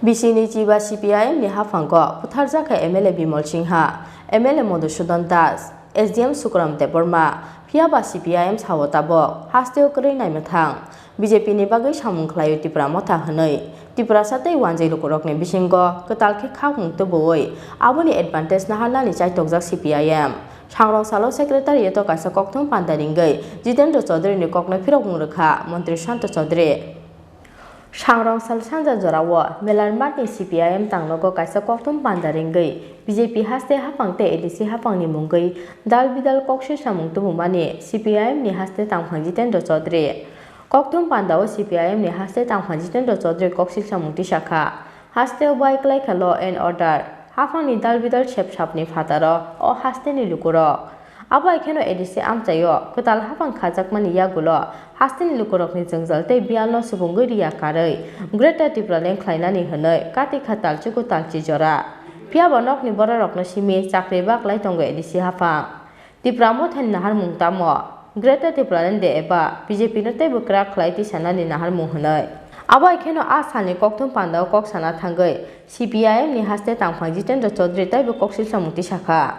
Bisini Chiba CPIM ni Hafango, Putarjaka MLA Bimol Singha, MLA Modushudan Das, SDM Sukram Deborma, Piaba CPIM Sawatabo, Hasteo Krina Matang, BJP ni Bagai Samung Klayo Tipra Mota Hanoi, Tipra Sate Wanjay Lukurok ni Bishingo, Ketalke Kawung Tuboi, Aboni Advantage Nahana ni Chai Tokzak CPIM. Changrong Salo Secretary to Kasa Koktung Pandaringai, Jitendra Chaudhary ni Kokna Pirong Rekha, Mantri Shanta Chaudhary. Changrong Sal Sanja Jorawa, Melar Martin CPIM Tanglogo Kasa Koktung Pandaringai, BJP Haste Hapangte ADC Hapang ni Mungai, Dal Bidal Kokshe Samung Tumumani, CPIM ni Haste Tangpang Jitendra Chaudhary. Koktung Pandawa CPIM ni Haste Tangpang Jitendra Chaudhary Kokshi Samung Tishaka, Haste Bike like a law and order. Hafang ni dal bidal chep chap ni fataro o haste ni lukuro abo ekheno edisi amchayo ketal hafang khajak mani yagulo haste ni lukurok ni jengjal tei bialno subungoi riya karai greater Tripura leng khlaina ni hwnoi kati khatal chuku talchi jora phiaba nok ni borarok no simi chakri bak lai tongo edisi hafang Tripura mothen nahar mungtamo greater Tripura leng de eba BJP no tei bukra khlai ti sanani nahar mung hwnoi abo ekheno asani koktung pandao kok sana thangai CPIM ni haste tangphang Jitendra Chaudhary taibo koksil samungti shakha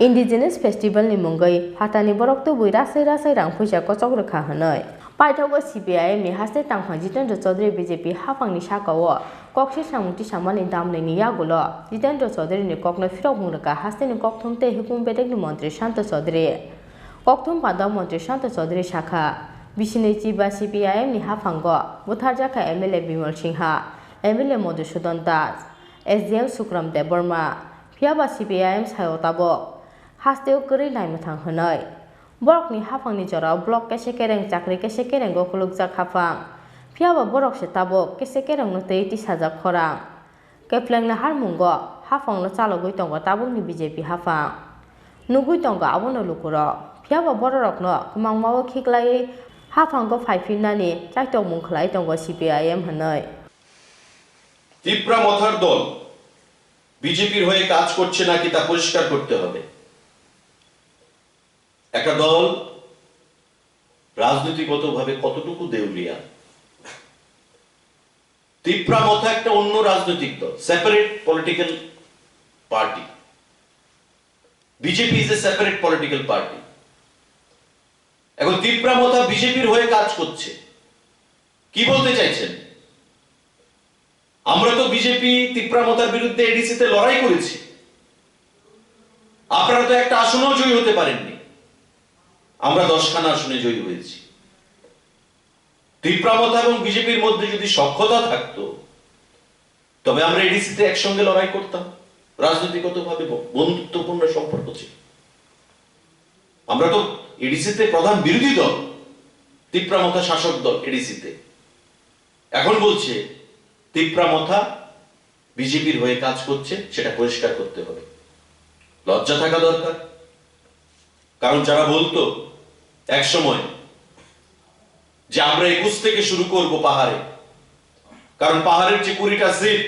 Indigenous Festival ni mungai hatani borok tu bui rasai rasai rang phuisa kochok rekha hanoi paithogo CPIM ni haste tangphang Jitendra Chaudhary BJP hafang ni sakao koksil samungti samani damnai ni yagulo Jitendra Chaudhary ni kokno phirok mungrekha haste ni kokthum tei hukum bedek ni mantri Shanta Chaudhary kokthum pandao mantri Shanta Chaudhary shakha Bisini Chiba CPIM ni Hafango, Putarjaka MLA Bimol Singha, MLA Modushudan Das, SDM Sukram Deborma, Piaba CPIM Sayotabo, Hasteo Krina Matang Hanoi, Borok ni Hafang ni Jora, Blok Kesekereng Chakri Kesekereng Gokulukjak Hafang, Piaba Borok Setabo, Kesekereng Nutei Tisajak Korang, Kepleng na Harmungo, Hafang no Chalogui Tongo Tabung ni BJP Hafang, Nugui Tongo Abono Lukuro, Piaba Borok no, Kumang Mawa Kiklai, Hafango Faifina Chaito Munklai Tongo CPIM Hanoi. Tripura Mothar দল বিজেপির হয়ে কাজ করছে নাকি তা পরিষ্কার করতে হবে একটা দল রাজনীতিগতভাবে কতটুকু দেউলিয়া ত্রিপুরা মথা একটা অন্য রাজনৈতিক দল separate political party BJP is a separate political party এখন ত্রিপুরা মথা বিজেপির হয়ে কাজ করছে কি বলতে চাইছেন আমরা তো বিজেপি ত্রিপুরা মথার বিরুদ্ধে এডিসি তে লড়াই করেছি আপনারা তো একটা আসনও জয়ী হতে পারেননি আমরা 10খানা আসনে জয়ী হয়েছি ত্রিপুরা মথা এবং বিজেপির মধ্যে যদি সখ্যতা থাকতো তবে আমরা এডিসি তে একসঙ্গে লড়াই করতাম রাজনৈতিকভাবে বন্ধুত্বপূর্ণ সম্পর্ক ছিল আমরা তো এডিসিতে প্রধান বিরোধী দল ত্রিপুরা মথা শাসক দল এডিসিতে এখন বলছে ত্রিপুরা মথা বিজেপির হয়ে কাজ করছে সেটা পরিষ্কার করতে হবে লজ্জা থাকা দরকার কারণ যারা বলতো এক সময় যে আমরা 21 থেকে শুরু করব পাহাড়ে কারণ পাহাড়ের যে 20টা সিট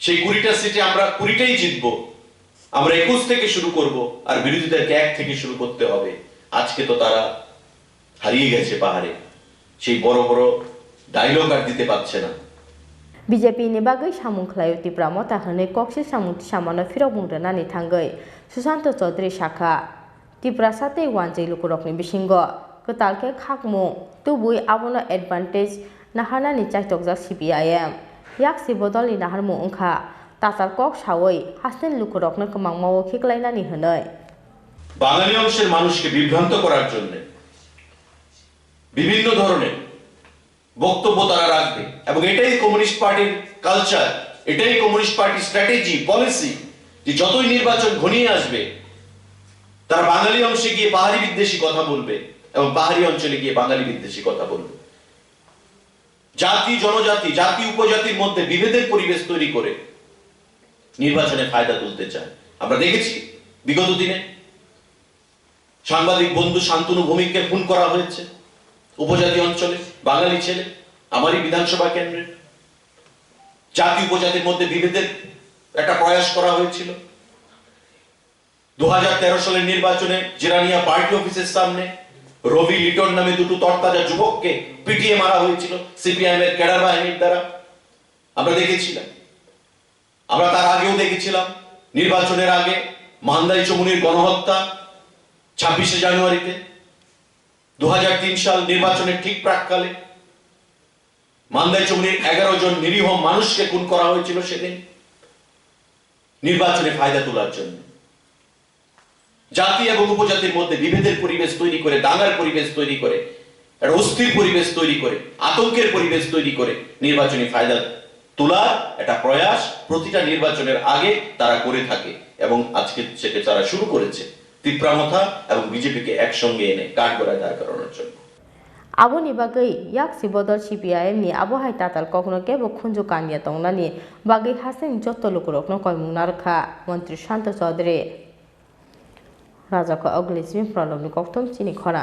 সেই 20টা সিটে আমরা 20টাই জিতবো আমরা 21 থেকে শুরু করব আর বিরোধীদেরকে 1 থেকে শুরু করতে হবে আজকে তো তারা হারিয়ে গেছে পাহাড়ে সেই বড় বড় ডায়লগ আর দিতে পারছে না BJP ni bagai samung khlayo Tripura mota hne koksil samung samano phirok mungdana ni thangai Susanto Chaudhary shakha Tripura sate wanjai lukurok ni bisingo ketalke khakmu tubui abono advantage nahana ni chaitokjak CPIM yaksi bodol ni naharmu ongkha তাতার কক সাওই হাসতেন লুকুরকনো কমাং মাও খিকলাইনানি হনয় বাঙালি অংশের মানুষকে বিভ্রান্ত করার জন্য বিভিন্ন ধরনের বক্তব্য তারা রাখবে এবং এটাই কমিউনিস্ট পার্টির কালচার এটাই কমিউনিস্ট পার্টির স্ট্র্যাটেজি পলিসি যে যতই নির্বাচন ঘনিয়ে আসবে তারা বাঙালি অংশে গিয়ে পাহাড়ি বিদ্বেষী কথা বলবে এবং পাহাড়ি অঞ্চলে গিয়ে বাঙালি বিদ্বেষী কথা বলবে জাতি জনজাতি জাতি উপজাতির মধ্যে বিভেদের পরিবেশ তৈরি করে নির্বাচনে ফায়দা তুলতে চায় আমরা দেখেছি বিগত দিনে সাংবাদিক বন্ধু শান্তনু ভৌমিককে খুন করা হয়েছে উপজাতি অঞ্চলে বাঙালি ছেলে আমারই বিধানসভা কেন্দ্রে জাতি উপজাতির মধ্যে বিভেদের একটা প্রয়াস করা হয়েছিল 2013 সালের নির্বাচনে জিরানিয়া পার্টি অফিসের সামনে রবি লিটন নামে দুটো তরতাজা যুবককে পিটিয়ে মারা হয়েছিল সিপিআইএম এর ক্যাডার বাহিনীর দ্বারা আমরা দেখেছিলাম, আমরা তার আগেও দেখেছিলাম, নির্বাচনের আগে মান্দাই চমুনির গণহত্যা 26শে জানুয়ারিতে, 2003 সাল নির্বাচনের ঠিক প্রাককালে মান্দাই চমুনির 11 জন নিরীহ মানুষকে খুন করা হয়েছিল সেদিন নির্বাচনে ফায়দা তোলার জন্য। জাতি এবং উপজাতির মধ্যে বিভেদের পরিবেশ তৈরি করে, দাঙ্গার পরিবেশ তৈরি করে, একটা অস্থির পরিবেশ তৈরি করে, আতঙ্কের পরিবেশ তৈরি করে নির্বাচনী ফায়দা তোলার একটা প্রয়াস প্রতিটা নির্বাচনের আগে তারা করে থাকে এবং আজকে সেটা তারা শুরু করেছে তীব্রামথা এবং বিজেপিকে একসঙ্গে এনে কাঠগড়ায় দাঁড় করানোর জন্য। Aboni bagai yak si bodol CPIM ni abo hai tatal kokno kebo khunju kanya tongnani bagai haseng jotto lukurokno koimung narkha Mantri Shanto Chaudhary Raja ko oglismi prolomni koktom chini khora